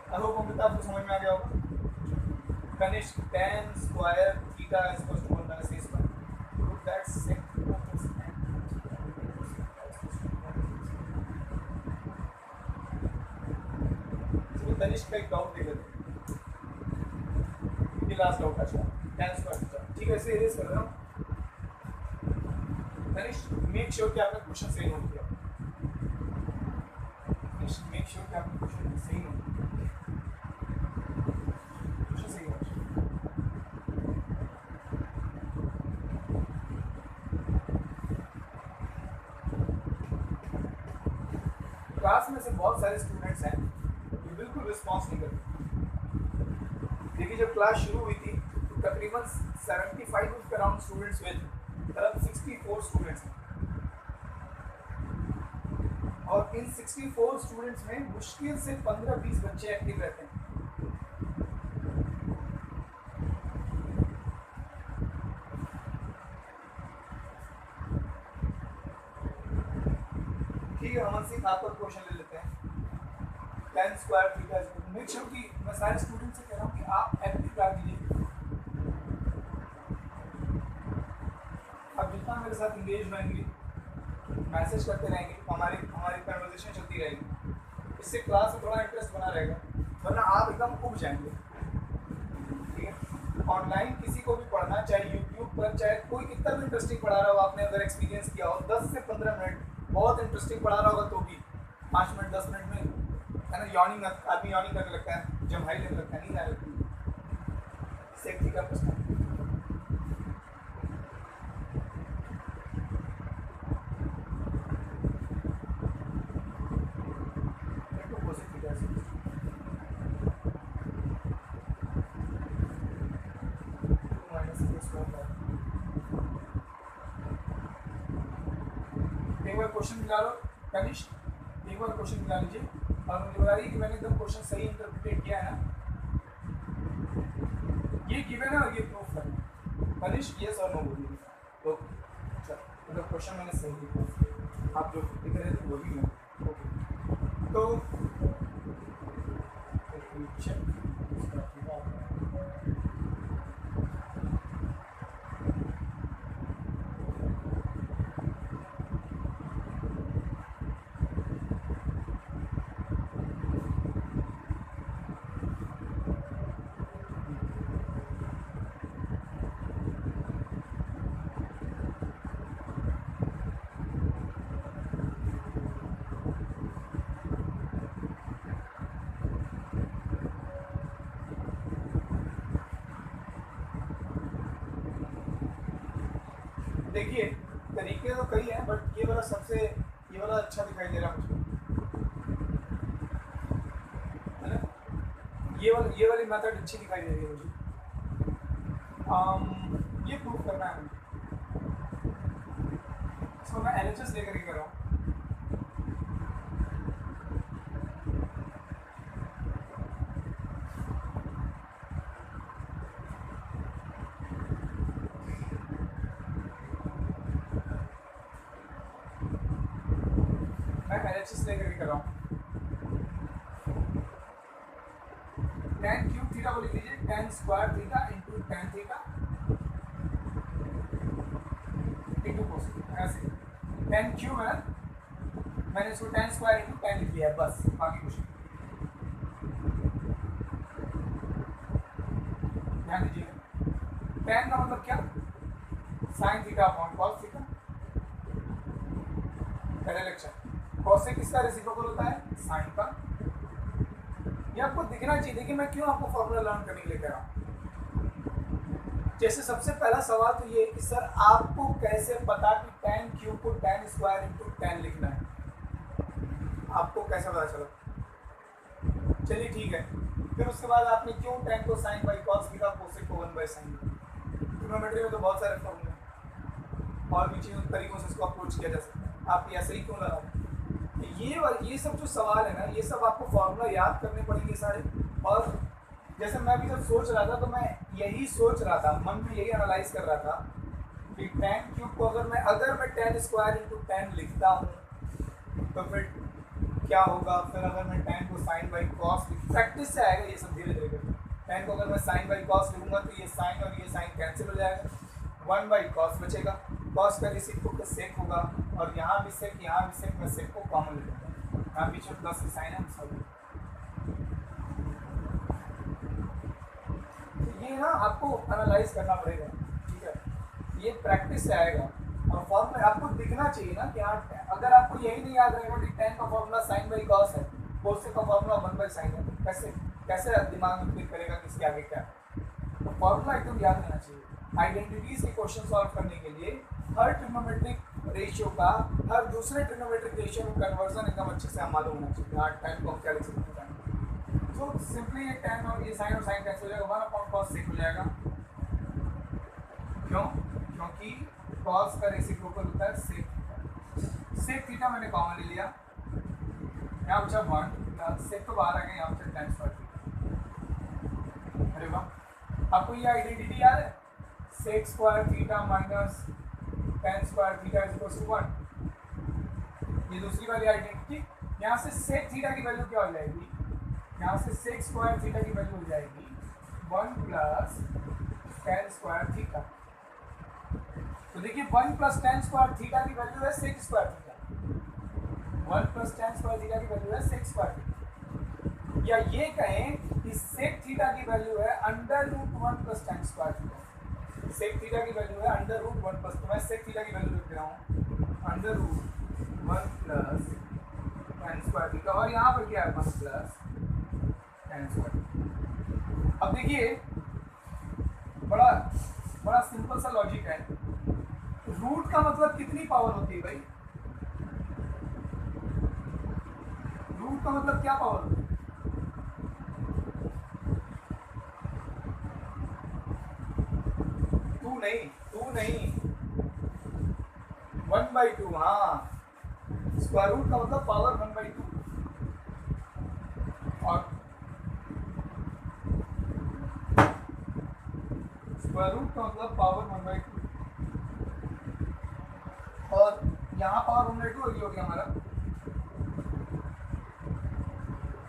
अब अमृता आपको समझ में आ गया होगा। Kanishk tan square theta = 1/a², prove that sec Tanishk का एक डाउट दे देते हैं, ये लास्ट डाउट अच्छा tan स्क्वायर थीटा, ठीक है, इसे इरेज कर रहा हूँ। तनिष्क मेक श्योर कि आपने क्वेश्चन सही नोट किया, तनिष्क मेक श्योर कि आपने क्वेश्चन सही नोट किया, क्वेश्चन सही नोट। क्लास में से बहुत सारे स्टूडेंट्स हैं जो बिल्कुल रिस्पॉन्स नहीं करते। देखिए जब क्लास शुरू हुई थी तो तकरीबन 75 अराउंड स्टूडेंट्स हुए थे, मतलब 64 स्टूडेंट्स हैं, और इन 64 स्टूडेंट्स में मुश्किल से 15-20 बच्चे एक्टिव रहते हैं। ठीक है, अमन सिंह आपका क्वेश्चन ले लेते हैं। tan square theta, make sure कि मैं सारे स्टूडेंट से कह रहा हूँ कि आप एक्टिव कर दीजिए। आप जितना मेरे साथ इंगेज रहेंगे, मैसेज करते रहेंगे, हमारी कन्वर्सेशन चलती रहेगी, इससे क्लास में थोड़ा इंटरेस्ट बना रहेगा, वरना आप एकदम उब जाएंगे। ठीक है, ऑनलाइन किसी को भी पढ़ना, चाहे यूट्यूब पर, चाहे कोई कितना भी इंटरेस्टिंग पढ़ा रहा हो, आपने अगर एक्सपीरियंस किया हो 10 से 15 मिनट बहुत इंटरेस्टिंग पढ़ा रहा होगा, तो भी 5 मिनट 10 मिनट में है ना यॉर्निंग, आदमी यॉर्निंग करने लगता है, जम्हाई लेने लगता है, नींद आने लगती है। सेफ्टी का प्रश्न क्वेश्चन निकाल लो कनिष्क, एक बार क्वेश्चन निकाल लीजिए और मुझे बताइए कि मैंने एकदम क्वेश्चन सही इंटरप्रिटेट किया है ना। ये गिवन है और ये प्रूफ करना है। कनिष्क यस और नो बोलिए। तो मतलब क्वेश्चन मैंने सही लिखा, आप जो लिख रहे थे वो भी मैं। ओके, तो देखिए तरीके तो कई हैं, बट ये वाला अच्छा दिखाई दे रहा मुझे, है ना। ये वाली मेथड अच्छी दिखाई दे रही है मुझे। ये प्रूफ करना है मुझे, इसको मैं LHS लेकर ही कर रहा हूँ। LHS लेकर ही कर रहा हूँ। tan क्यूब थीटा को लिख लीजिए tan square theta into tan theta into cos theta, ऐसे tan क्यूब है, मैंने इसको tan स्क्वायर इंटू tan लिख लिया है बस, बाकी कुछ नहीं। ध्यान दीजिएगा, tan का मतलब क्या, sin theta upon cos theta. पहले लेक्चर cos किसका रेसिप्रोकल होता है, sin का। ये आपको दिखना चाहिए। देखिए मैं क्यों आपको फॉर्मूला लर्न करने के लिए कह रहा हूँ। जैसे सबसे पहला सवाल तो ये कि सर आपको कैसे पता कि tan क्यूब को tan स्क्वायर इंटू tan लिखना है, आपको कैसे पता चला। चलिए ठीक है, फिर उसके बाद आपने क्यों tan को sin बाई cos लिखा, cosec को 1 बाई sin लिखा। ट्रिग्नोमेट्री में तो बहुत सारे फॉर्मूले हैं और भी चीज़ों तरीकों से इसको अप्रोच किया जा सकता है, आप ऐसे ही क्यों लगा। ये सब जो सवाल है ना, ये सब आपको फॉर्मूला याद करने पड़ेंगे सारे। और जैसे मैं अभी जब सोच रहा था तो मैं यही सोच रहा था, मन में यही एनालाइज कर रहा था कि tan क्यूब को अगर मैं tan स्क्वायर इंटू tan लिखता हूँ तो फिर क्या होगा। फिर अगर मैं tan को sin बाई cos, प्रैक्टिस से आएगा ये सब धीरे धीरे करके। tan को अगर मैं sin बाई cos लिखूंगा तो ये sin और ये sin कैंसिल हो जाएगा, 1 बाई cos बचेगा, cos का रेसिप्रोकल sec होगा, और यहाँ भी sec यहाँ भी sec, मैं sec को कॉमन ले लूँगा, यहाँ बीच में प्लस साइन है सॉरी। ये ना आपको एनालाइज करना पड़ेगा, ठीक है, ये प्रैक्टिस से आएगा। और फॉर्मूला आपको दिखना चाहिए ना कि हाँ, अगर आपको यही नहीं याद रहेगा कि tan का फॉर्मूला sin बाई cos है, cos का फॉर्मूला 1 बाई sin है, कैसे कैसे दिमाग में क्लिक करेगा किसके आगे क्या है। तो फॉर्मूला एकदम याद रहना चाहिए। आइडेंटिटीज के क्वेश्चन सॉल्व करने के लिए हर ट्रिग्नोमेट्रिक रेशियो का हर दूसरे ट्रिग्नोमेट्रिक रेशियो में कन्वर्जन एकदम अच्छे से मालूम होना चाहिए। हाँ, tan को हम क्या लिख सकते हैं, तो सिंपली ये tan और ये sin कैंसिल हो जाएगा, 1 अपॉन cos sec हो जाएगा। क्यों, क्योंकि cos का रेसिप्रोकल होता है sec थीटा, मैंने कॉमन ले लिया, यहाँ बचा 1, sec तो बाहर आ गया, यहाँ बचा tan स्क्वायर थीटा। अरे वाह, आपको ये आइडेंटिटी याद है, sec square theta minus tan square theta is equal to 1। ये दूसरी वाली आइडेंटिटी, यहाँ से sec थीटा की वैल्यू क्या हो जाएगी, यहाँ से sec स्क्वायर थीटा की वैल्यू हो जाएगी 1 प्लस tan स्क्वायर थीटा। तो देखिए 1 प्लस tan स्क्वायर थीटा की वैल्यू है sec square theta, 1 plus tan square theta की वैल्यू है sec स्क्वायर थीटा। या ये कहें कि sec थीटा की वैल्यू है under root 1 plus tan square theta. sec theta की वैल्यू है अंडर रूट 1 प्लस, तो मैं sec थीटा की वैल्यू लिख रहा हूँ under root 1 plus tan square theta, और यहाँ पर क्या है 1 प्लस tan स्क्वायर। अब देखिए बड़ा बड़ा सिंपल सा लॉजिक है, रूट का मतलब कितनी पावर होती है भाई, रूट का मतलब क्या पावर होती है, टू नहीं 1/2। हाँ, स्क्वायर रूट का मतलब पावर 1/2, और स्क्वायर रूट का मतलब पावर 1/2, और यहाँ पावर 1/2 हो गया हमारा,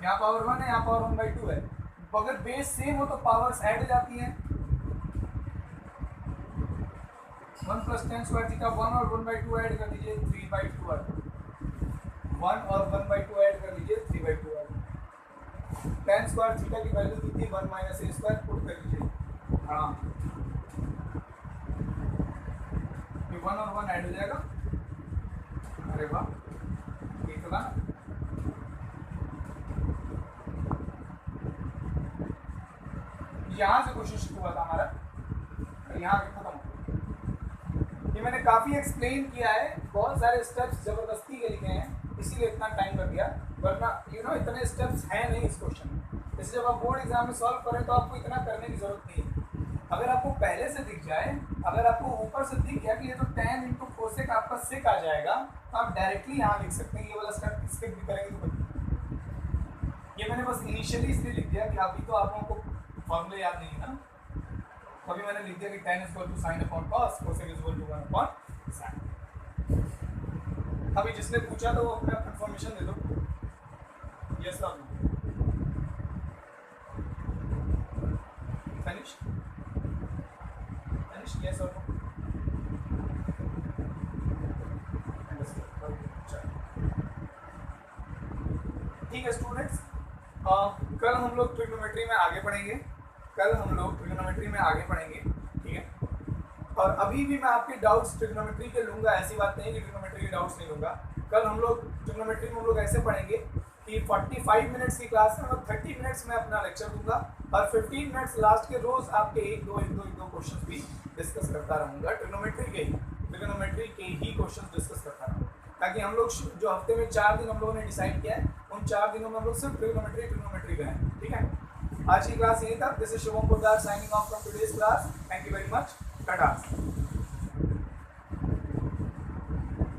यहाँ पावर 1 है, यहाँ पावर 1/2 है। अगर बेस सेम हो तो पावर्स ऐड हो जाती हैं, 1 प्लस tan स्क्वायर थीटा 1 और 1/2 ऐड कर दीजिए 3/2 है, 1 और 1/2 ऐड कर लीजिए 3/2 है। tan स्क्वायर थीटा की वैल्यू कितनी, 1 माइनस a स्क्वायर, पुट कर लीजिए। हाँ, ये 1 और 1 ऐड हो जाएगा। अरे वाह, ठीक होगा ना। यहाँ से क्वेश्चन शुरू हुआ था हमारा, यहाँ पे खत्म हो। ये मैंने काफ़ी एक्सप्लेन किया है, बहुत सारे स्टेप्स ज़बरदस्ती के लिखे हैं, इसीलिए इतना टाइम लग गया, वरना इतने स्टेप्स हैं नहीं इस क्वेश्चन में। जैसे जब आप बोर्ड एग्जाम में सॉल्व करें तो आपको इतना करने की ज़रूरत नहीं है। अगर आपको पहले से दिख जाए, अगर आपको ऊपर से दिख गया कि ये तो tan इंटू कोसेक आपका सेक आ जाएगा, तो आप डायरेक्टली यहाँ लिख सकते हैं। ये वाला स्टेप स्किप भी करेंगे तो ये मैंने बस इनिशियली इसलिए लिख दिया कि अभी तो आप लोगों को फॉर्मूले याद नहीं है ना, तभी मैंने लिख दिया कि tan is equal to sine upon cos, cosec is equal to 1 upon sine. अभी जिसने पूछा तो वो अपना कंफर्मेशन दे दो, यस और नो। यस और नो? ठीक है स्टूडेंट्स, कल हम लोग ट्रिग्नोमेट्री में आगे पढ़ेंगे। ठीक है, और अभी भी मैं आपके डाउट्स ट्रिग्नोमेट्री के लूंगा, ऐसी बात नहीं है कि ट्रिग्नोमेट्री के डाउट्स नहीं लूंगा। कल हम लोग ट्रिग्नोमेट्री में हम लोग ऐसे पढ़ेंगे कि 45 मिनट्स की क्लास में मैं 30 मिनट्स में अपना लेक्चर दूंगा और 15 मिनट्स लास्ट के रोज आपके एक दो क्वेश्चन भी डिस्कस करता रहूंगा, ट्रिग्नोमेट्री के ही क्वेश्चन डिस्कस करता रहूंगा, ताकि हम लोग जो हफ्ते में 4 दिन हम लोगों ने डिसाइड किया है, उन 4 दिनों में हम लोग सिर्फ ट्रिग्नोमेट्री करें। ठीक है, आज की क्लास यही था। This is Shubham Poddar signing off from today's class. Thank you very much. Tata.